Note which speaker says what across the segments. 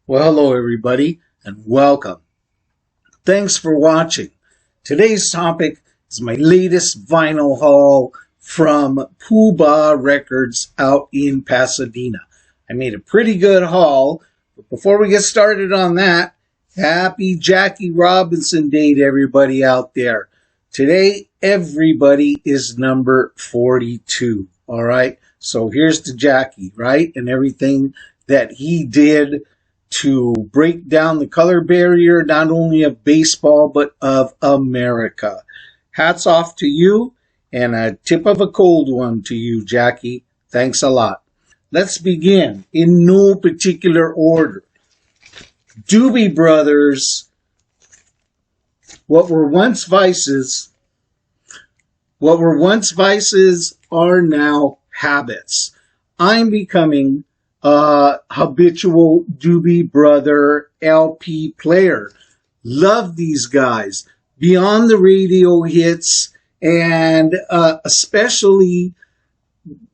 Speaker 1: Well, hello everybody, and welcome. Thanks for watching. Today's topic is my latest vinyl haul from Poobah Records out in Pasadena. I made a pretty good haul, but before we get started on that, happy Jackie Robinson Day to everybody out there. Today, everybody is number 42, all right? So here's to Jackie, right? And everything that he did to break down the color barrier, not only of baseball, but of America. Hats off to you, and a tip of a cold one to you, Jackie. Thanks a lot. Let's begin in no particular order. Doobie Brothers, what were once vices are now habits. I'm becoming habitual Doobie Brother LP player. Love these guys. Beyond the radio hits, and especially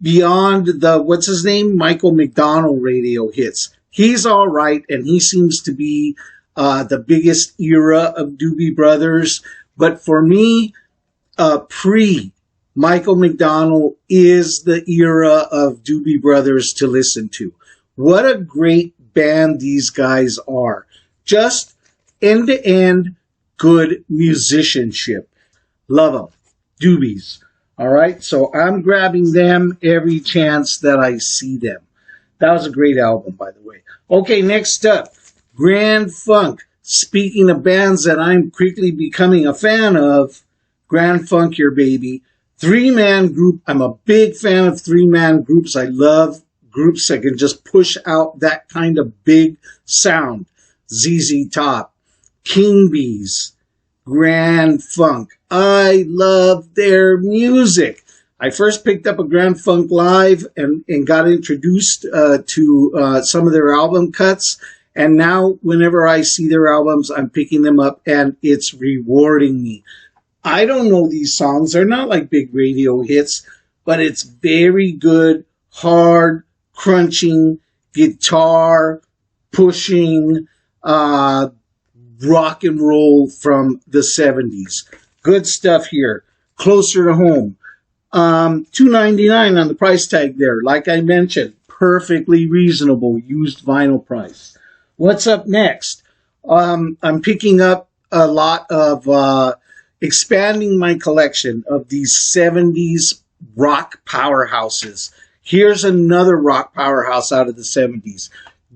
Speaker 1: beyond the, what's his name? Michael McDonald radio hits. He's all right, and he seems to be the biggest era of Doobie Brothers. But for me, pre-Michael McDonald is the era of Doobie Brothers to listen to. What a great band these guys are. Just end-to-end good musicianship. Love them. Doobies. All right, so I'm grabbing them every chance that I see them. That was a great album, by the way. Okay, next up, Grand Funk. Speaking of bands that I'm quickly becoming a fan of, Grand Funk Your Baby. Three-man group. I'm a big fan of three-man groups. I love groups that can just push out that kind of big sound. ZZ Top, King Bees, Grand Funk. I love their music. I first picked up a Grand Funk Live and got introduced to some of their album cuts. And now whenever I see their albums, I'm picking them up and it's rewarding me. I don't know these songs. They're not like big radio hits, but it's very good, hard, crunching, guitar, pushing, rock and roll from the 70s. Good stuff here. Closer to home. $2.99 on the price tag there. Like I mentioned, perfectly reasonable used vinyl price. What's up next? I'm picking up a lot of expanding my collection of these 70s rock powerhouses. Here's another rock powerhouse out of the 70s,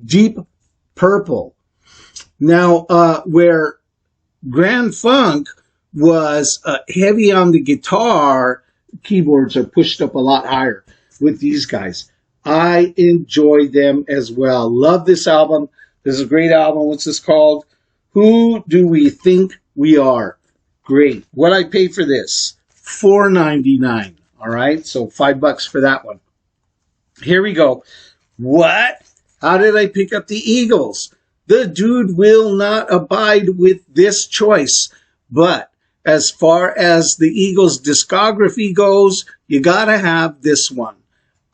Speaker 1: Deep Purple. Now, where Grand Funk was heavy on the guitar, keyboards are pushed up a lot higher with these guys. I enjoy them as well. Love this album. This is a great album. What's this called? Who Do We Think We Are? Great. What I paid for this? $4.99. All right, so $5 for that one. Here we go. What? How did I pick up the Eagles? The dude will not abide with this choice. But as far as the Eagles discography goes, you gotta have this one.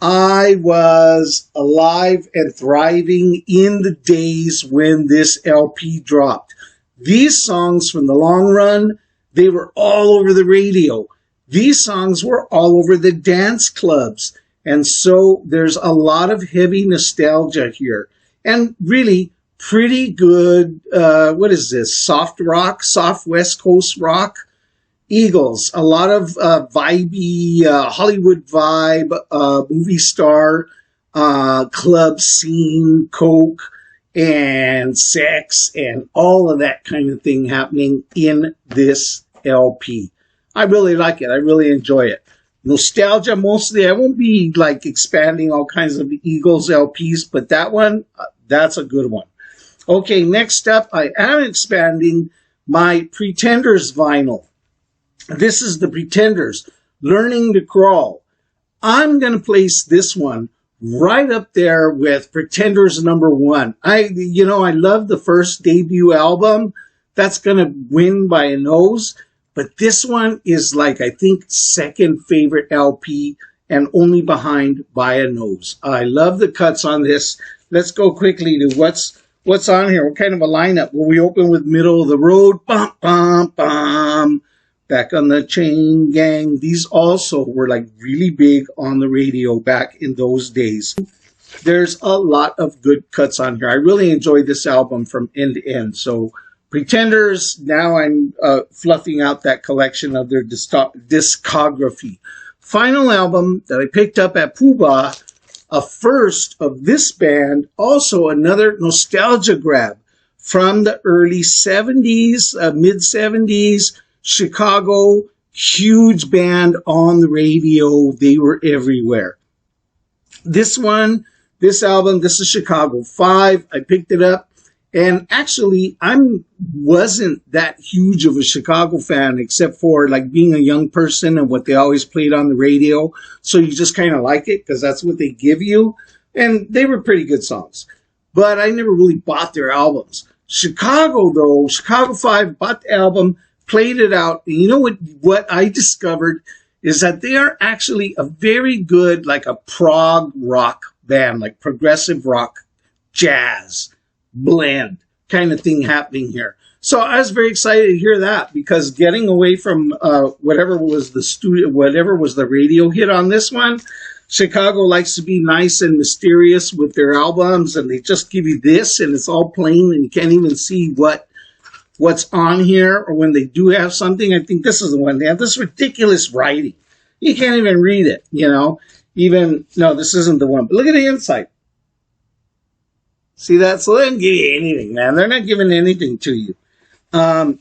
Speaker 1: I was alive and thriving in the days when this LP dropped. These songs from the long run, they were all over the radio. These songs were all over the dance clubs. And so there's a lot of heavy nostalgia here. And really pretty good, what is this? Soft rock, soft West Coast rock. Eagles, a lot of vibey, Hollywood vibe, movie star, club scene, coke, and sex, and all of that kind of thing happening in this LP. I really like it. I really enjoy it. Nostalgia mostly. I won't be like expanding all kinds of Eagles LPs, but that one, that's a good one. Okay, next up, I am expanding my Pretenders vinyl. This is the Pretenders, Learning to Crawl. I'm going to place this one right up there with Pretenders #1. I love the first debut album. That's going to win by a nose. But this one is like, I think, second favorite LP and only behind by a nose. I love the cuts on this. Let's go quickly to What's on here? What kind of a lineup? Well, we open with Middle of the Road, bum, bum, bum. Back on the Chain Gang. These also were like really big on the radio back in those days. There's a lot of good cuts on here. I really enjoyed this album from end to end. So Pretenders, now I'm fluffing out that collection of their discography. Final album that I picked up at Poobah, a first of this band, also another nostalgia grab from the early 70s, mid-70s, Chicago, huge band on the radio. They were everywhere. This album, this is Chicago 5. I picked it up. And actually, I wasn't that huge of a Chicago fan, except for like being a young person and what they always played on the radio. So you just kind of like it because that's what they give you. And they were pretty good songs. But I never really bought their albums. Chicago, though, Chicago 5, bought the album, played it out. And you know what I discovered is that they are actually a very good, like a prog rock band, like progressive rock, jazz blend kind of thing happening here. So I was very excited to hear that, because getting away from whatever was the radio hit on this one, Chicago likes to be nice and mysterious with their albums, and they just give you this and it's all plain and you can't even see what's on here, or when they do have something. I think this is the one. They have this ridiculous writing. You can't even read it, no, this isn't the one. But look at the inside. See that? So they didn't give you anything, man. They're not giving anything to you.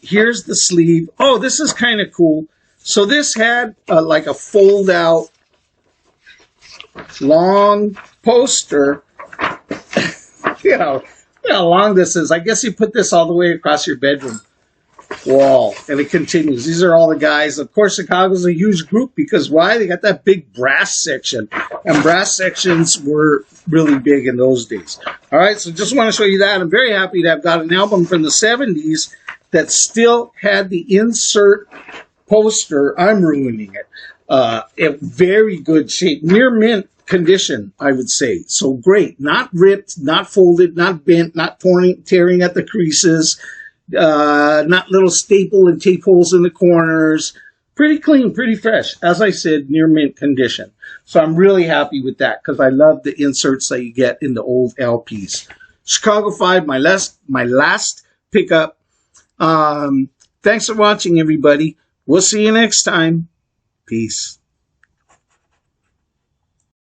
Speaker 1: Here's the sleeve. Oh, this is kind of cool. So this had like a fold-out long poster. Look how long this is. I guess you put this all the way across your bedroom wall, and it continues. These are all the guys. Of course, Chicago's a huge group, because why? They got that big brass section, and brass sections were really big in those days. All right, so just want to show you that. I'm very happy to have got an album from the 70s that still had the insert poster. I'm ruining it. In very good shape, near mint condition, I would say. So great, not ripped, not folded, not bent, not tearing at the creases. Not little staple and tape holes in the corners. Pretty clean, pretty fresh. As I said, near mint condition. So I'm really happy with that, because I love the inserts that you get in the old LPs. Chicago 5, my last pickup. Thanks for watching, everybody. We'll see you next time. Peace.